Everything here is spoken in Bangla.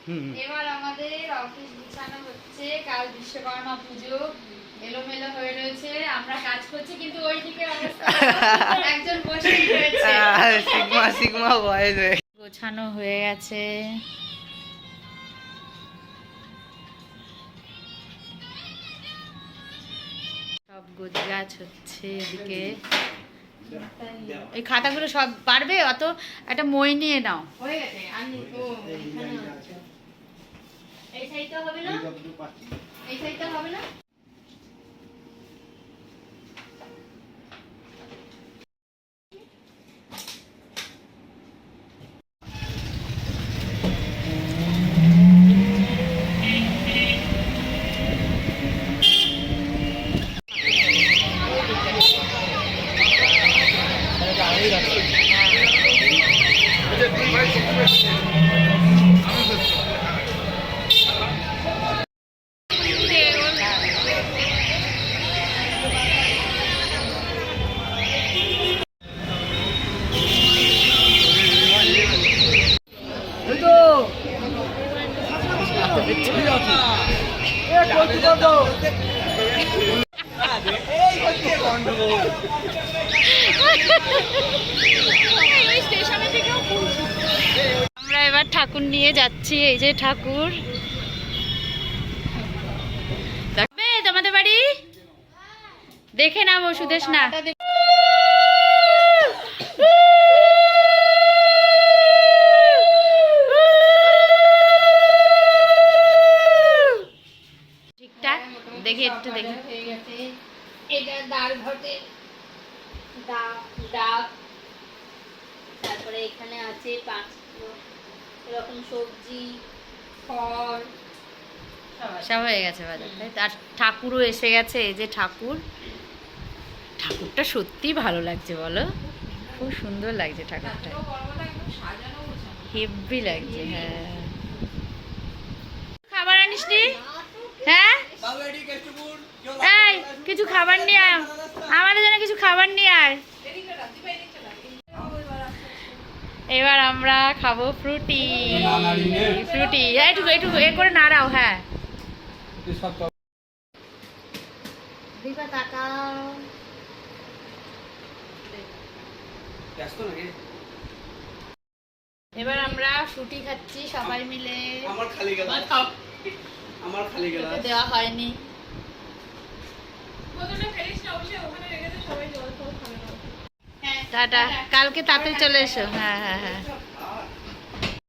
এবার আমাদের অফিস গুছানো হচ্ছে, কাল বিশ্বকর্মা পুজো, এলোমেলো হয়ে রয়েছে, আমরা কাজ করছি কিন্তু ওইদিকে অবস্থা একজন বসে রয়েছে। সিগমা সিগমা বয়েজ গোছানো হয়ে গেছে। সব গোছগাছ হচ্ছে এদিকে। এই খাতাগুলো সব পারবে? অত একটা মই নিয়ে নাও। হয়ে গেছে। এই সাইডটা হবে না, এই সাইডটা হবে না। আমরা এবার ঠাকুর নিয়ে যাচ্ছি। এই যে ঠাকুর, দেখবে তোমাদের বাড়ি, দেখে নাও সুদেশ না। ঠিকঠাক দেখি, একটু দেখি। এটা ডাল ঘটে ডাব, তারপরে এখানে আছে 5 এরকম সবজি, ফল সব হয়ে গেছে বাজার। তার ঠাকুরও এসে গেছে। এই যে ঠাকুর, ঠাকুরটা সত্যি ভালো লাগছে বলো, খুব সুন্দর লাগছে ঠাকুরটা, হেভি লাগছে। হ্যাঁ, খাবার আনিস নি? হ্যাঁ, এই কিছু খাবার নিয়ে আয়, আমাদের জন্য কিছু খাবার নিয়ে আয়। এবার আমরা খাবো ফ্রুটি। ফ্রুটি একটু একটু এ করে নাড়াও। হ্যাঁ, দিবা তাকাও। এবার আমরা ফ্রুটি খাচ্ছি সবাই মিলে। আমার খালি গেল, আমার খালি গেল, দেওয়া হয়নি। টাটা, কালকে তাড়াতাড়ি চলে এসো। হ্যাঁ হ্যাঁ হ্যাঁ।